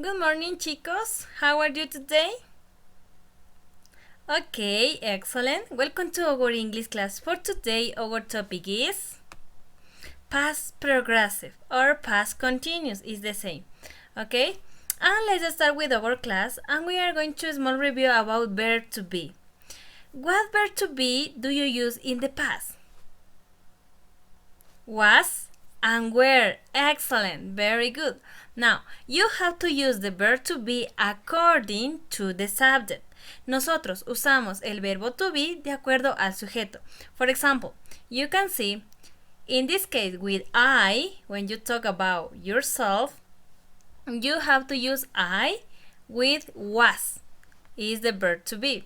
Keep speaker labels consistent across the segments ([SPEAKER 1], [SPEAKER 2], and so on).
[SPEAKER 1] Good morning, chicos. How are you today? Okay, excellent. Welcome to our English class. For today, our topic is past progressive or past continuous is the same. Okay? And let's start with our class, and we are going to a small review about verb to be. What verb to be do you use in the past? Was and were. Excellent. Very good. Now, you have to use the verb to be according to the subject. Nosotros usamos el verbo to be de acuerdo al sujeto. For example, you can see, in this case with I, when you talk about yourself, you have to use I with was, is the verb to be.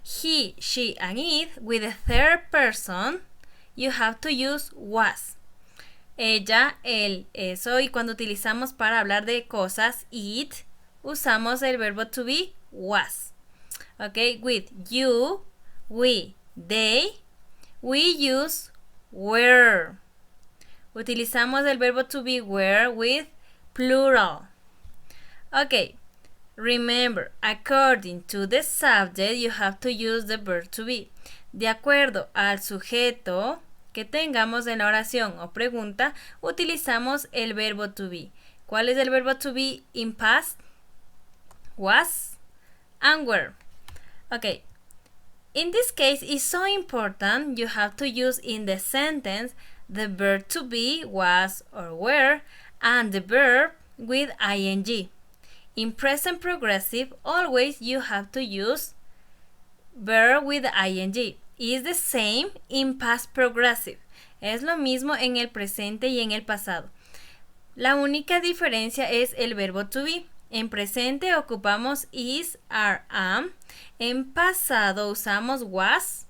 [SPEAKER 1] He, she, and it, with the third person, you have to use was. Ella, él, eso, y cuando utilizamos para hablar de cosas, it, usamos el verbo to be was. Okay, with you, we, they, we use were. Utilizamos el verbo to be were with plural. Okay, remember, according to the subject, you have to use the verb to be. De acuerdo al sujeto que tengamos en la oración o pregunta, utilizamos el verbo to be. ¿Cuál es el verbo to be in past? Was and were. Okay. In this case, it's so important you have to use in the sentence the verb to be, was or were, and the verb with ing. In present progressive, always you have to use verb with ing. Is the same in past progressive. Es lo mismo en el presente y en el pasado. La única diferencia es el verbo to be. En presente ocupamos is, are, am. En pasado usamos was,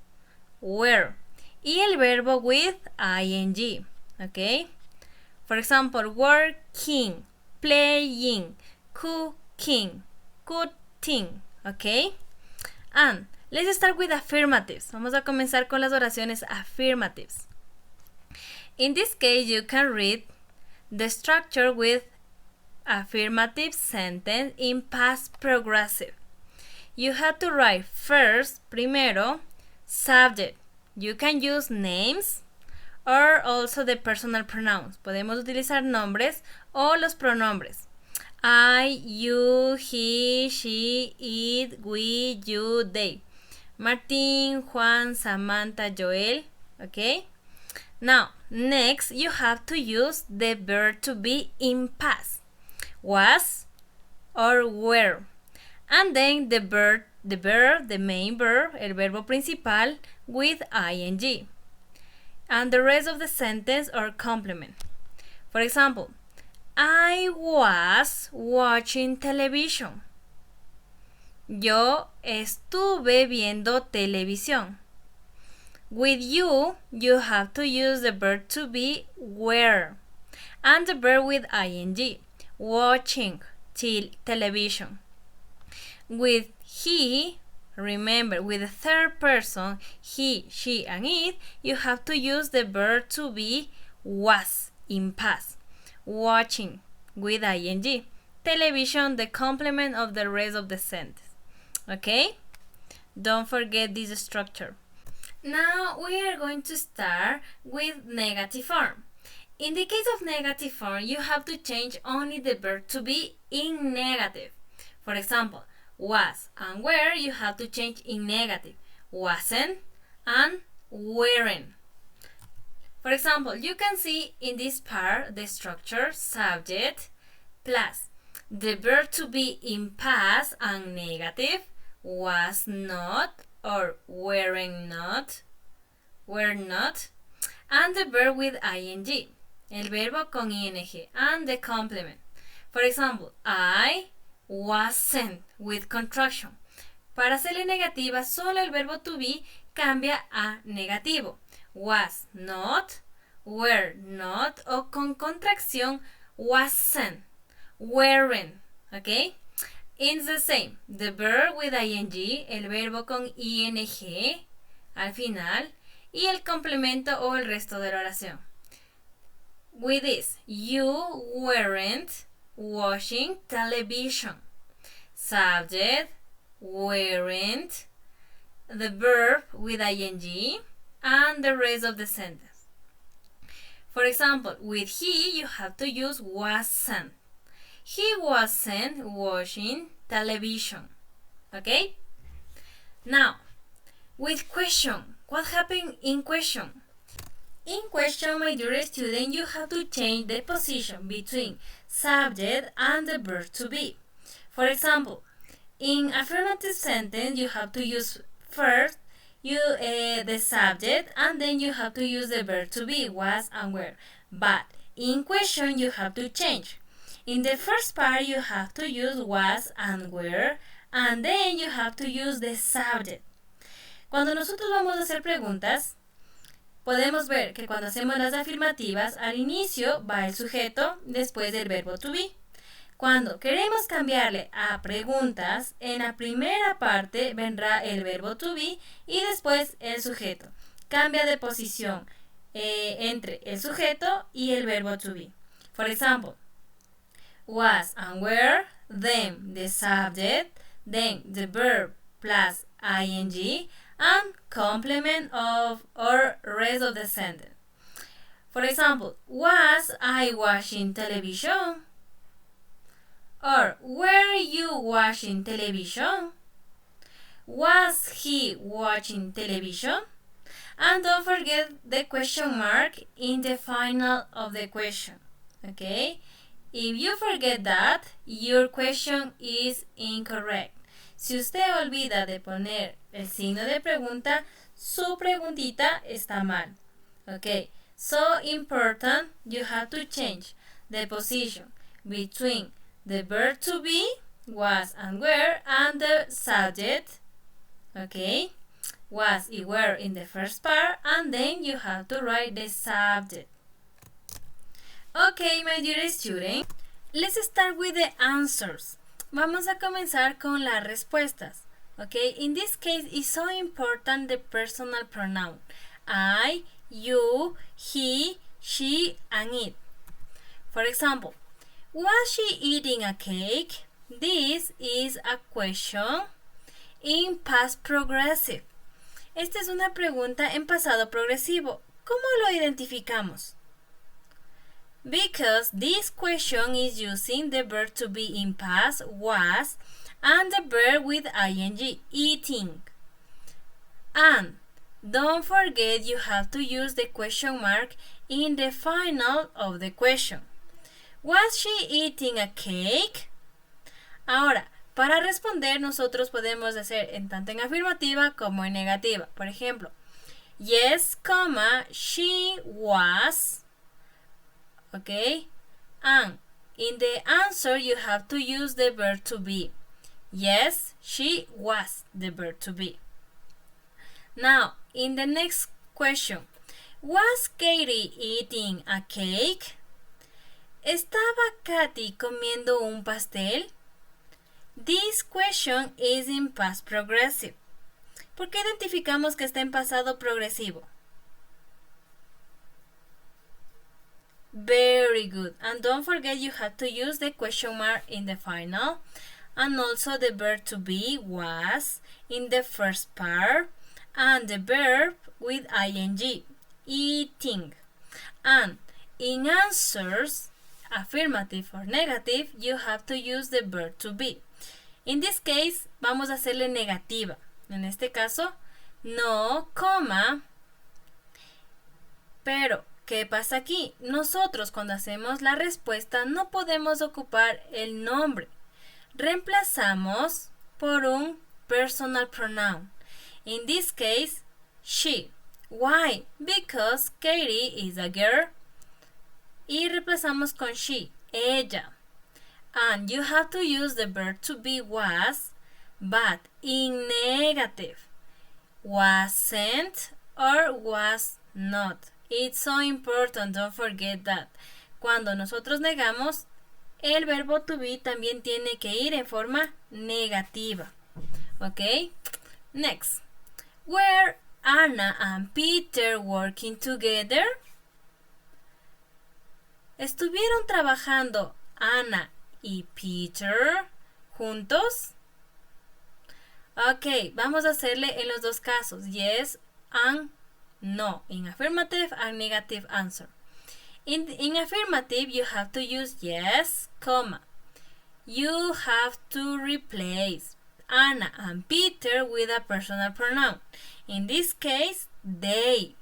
[SPEAKER 1] were. Y el verbo with ing. Okay? For example, working, playing, cooking, cutting. Okay? And let's start with affirmatives. Vamos a comenzar con las oraciones affirmatives. In this case, you can read the structure with affirmative sentence in past progressive. You have to write first, primero, subject. You can use names or also the personal pronouns. Podemos utilizar nombres o los pronombres. I, you, he, she, it, we, you, they. Martín, Juan, Samantha, Joel. Okay? Now, next you have to use the verb to be in past. Was or were. And then the main verb, el verbo principal with ing. And the rest of the sentence or complement. For example, I was watching television. Yo estuve viendo televisión. With you, you have to use the verb to be were and the verb with ing, watching television. With he, remember, with the third person, he, she, and it, you have to use the verb to be was in past. Watching with ing. Television, the complement of the rest of the sentence. Okay? Don't forget this structure. Now we are going to start with negative form. In the case of negative form, you have to change only the verb to be in negative. For example, was and were, you have to change in negative. Wasn't and weren't. For example, you can see in this part the structure subject plus the verb to be in past and negative, was not or were not, and the verb with ing, el verbo con ing, and the complement. For example, I wasn't with contraction. Para hacerle negativa, solo el verbo to be cambia a negativo. Was not, were not, o con contracción, wasn't, weren't. Okay? It's the same. The verb with ing, el verbo con ing al final, y el complemento o el resto de la oración. With this, you weren't watching television. Subject, weren't, the verb with ing, and the rest of the sentence. For example, with he, you have to use wasn't. He wasn't watching television. Okay? Now, with question, what happened in question? In question, my dear student, you have to change the position between subject and the verb to be. For example, in affirmative sentence, you have to use first the subject, and then you have to use the verb to be, was and were. But in question, you have to change. In the first part, you have to use was and were, and then you have to use the subject. Cuando nosotros vamos a hacer preguntas, podemos ver que cuando hacemos las afirmativas, al inicio va el sujeto después del verbo to be. Cuando queremos cambiarle a preguntas, en la primera parte vendrá el verbo to be y después el sujeto. Cambia de posición entre el sujeto y el verbo to be. For example, was and were, then the subject, then the verb plus ing, and complement of or rest of the sentence. For example, was I watching television? Or were you watching television? Was he watching television? And don't forget the question mark in the final of the question. Okay? If you forget that, your question is incorrect. Si usted olvida de poner el signo de pregunta, su preguntita está mal. Okay? So important, you have to change the position between the verb to be, was and were, and the subject. Okay? Was and were in the first part, and then you have to write the subject. Okay, my dear student, let's start with the answers. Vamos a comenzar con las respuestas. Okay? In this case, it's so important the personal pronoun. I, you, he, she, and it. For example, was she eating a cake? This is a question in past progressive. Esta es una pregunta en pasado progresivo. ¿Cómo lo identificamos? Because this question is using the verb to be in past, was, and the verb with ing, eating. And don't forget you have to use the question mark in the final of the question. Was she eating a cake? Ahora, para responder nosotros podemos hacer en tanto en afirmativa como en negativa. Por ejemplo, yes, she was. Okay? And in the answer you have to use the verb to be. Yes, she was the verb to be. Now, in the next question, was Katie eating a cake? ¿Estaba Katy comiendo un pastel? This question is in past progressive. ¿Por qué identificamos que está en pasado progresivo? Very good. And don't forget you have to use the question mark in the final, and also the verb to be, was, in the first part, and the verb with ing, eating. And in answers, affirmative or negative, you have to use the verb to be. In this case, vamos a hacerle negativa. En este caso, no, pero ¿qué pasa aquí? Nosotros cuando hacemos la respuesta no podemos ocupar el nombre. Reemplazamos por un personal pronoun. In this case, she. Why? Because Katie is a girl. Y reemplazamos con she, ella. And you have to use the verb to be was, but in negative. Wasn't or was not. It's so important, don't forget that. Cuando nosotros negamos, el verbo to be también tiene que ir en forma negativa. ¿Ok? Next. Were Anna and Peter working together? ¿Estuvieron trabajando Ana y Peter juntos. Ok, vamos a hacerle en los dos casos, yes and no, in affirmative and negative answer. In affirmative, you have to use yes, comma. You have to replace Anna and Peter with a personal pronoun. In this case, they.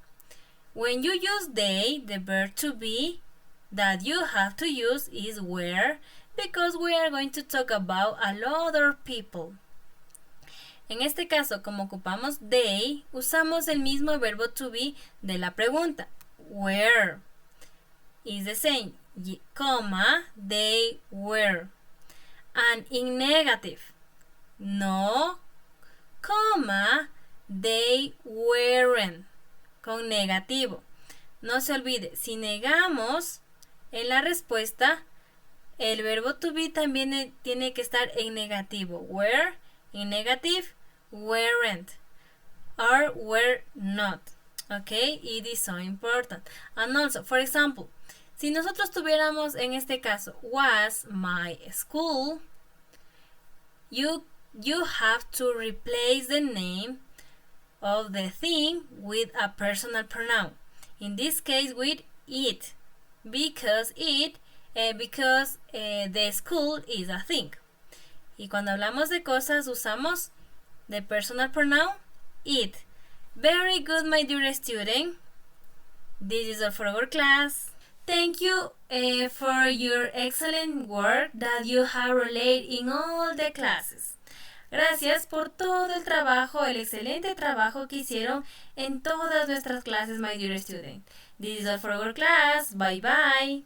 [SPEAKER 1] When you use they, the verb to be that you have to use is were, because we are going to talk about a lot of people. En este caso, como ocupamos they, usamos el mismo verbo to be de la pregunta. Were is the same, comma, they were. And in negative, no, comma, they weren't, con negativo. No se olvide, si negamos en la respuesta, el verbo to be también tiene que estar en negativo. Were, in negative, weren't, or were not. Okay, it is so important. And also, for example, si nosotros tuviéramos en este caso, was my school, you have to replace the name of the thing with a personal pronoun. In this case, with it, because the school is a thing. Y cuando hablamos de cosas, usamos the personal pronoun it. Very good, my dear student. This is all for our class. Thank you for your excellent work that you have relayed in all the classes. Gracias por todo el trabajo, el excelente trabajo que hicieron en todas nuestras clases, my dear student. This is all for our class. Bye bye.